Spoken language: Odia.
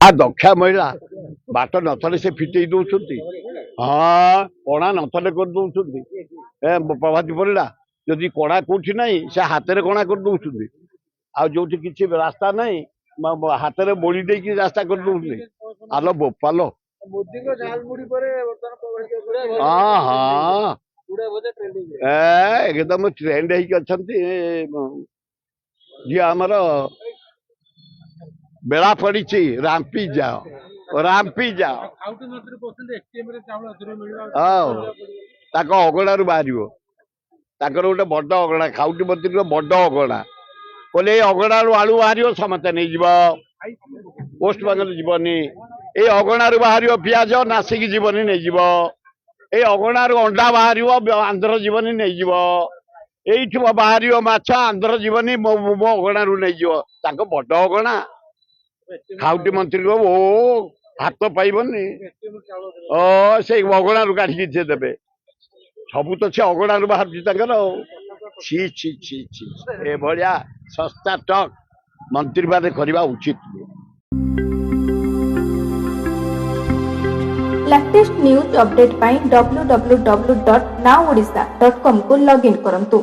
ଦକ୍ଷା ମହିଳା ବାଟ ନଥିଲେ ସେ ଫିଟେଇ ଦଉଛନ୍ତି। ହଁ କଣା ନଥିଲେ କରିଦଉଛନ୍ତି। ପ୍ରଭାତୀ ପରିଡ଼ା ଯଦି କଣା କୋଉଠି ନାହିଁ ସେ ହାତରେ କଣା କରିଦଉଛନ୍ତି। ଆଉ ଯୋଉଠି କିଛି ରାସ୍ତା ନାହିଁ ହାତରେ ବୋଳି ଦେଇକି ରାସ୍ତା କରିଦଉଛନ୍ତି। ଆଲୋ ବୋପାଲୋ ହଁ ହଁ ଏକଦମ ଟ୍ରେଣ୍ଡ ହେଇକି ଅଛନ୍ତି। ଯିଏ ଆମର ବେଳା ପଡିଛି ରାମ୍ପି ଯାଅ ରାମ୍ପି ଯାଅ। ତାଙ୍କ ଅଗଣାରୁ ବାହାରିବ। ତାଙ୍କର ଗୋଟେ ବଡ ଅଗଣା ଖାଉଟି ମନ୍ତ୍ରୀର ବଡ ଅଗଣା କହିଲେ ଏଇ ଅଗଣାରୁ ଆଳୁ ବାହାରିବ ସମସ୍ତେ ନେଇଯିବ। ପୋଷ୍ଟମାର୍କେଟ ଯିବନି। ଏଇ ଅଗଣାରୁ ବାହାରିବ ପିଆଜ ନାସିକି ଯିବନି ନେଇଯିବ। ଏଇ ଅଗଣାରୁ ଅଣ୍ଡା ବାହାରିବ ଆନ୍ଧ୍ର ଯିବନି ନେଇଯିବ। ଏଇଠୁ ବାହାରିବ ମାଛ ଆନ୍ଧ୍ର ଯିବନି ମୋ ଅଗଣାରୁ ନେଇଯିବ। ତାଙ୍କ ବଡ ଅଗଣା ଖାଉଟି ମନ୍ତ୍ରୀ ଓ ହାତ ପାଇବନି ସେଇ ଅଗଣାରୁ କାଢିକି ସେ ଦେବେ। ସବୁ ତ ସେ ଅଗଣାରୁ ବାହାରୁଛି ତାଙ୍କର। ଛି ଛି ଛି ଛି ଏଭଳିଆ ଶସ୍ତା ଟକ୍ ମନ୍ତ୍ରୀ ମାନେ କରିବା ଉଚିତ। लेटेस्ट न्यूज अपडेट पाई www.nowodisha.com को लॉगिन करंतु।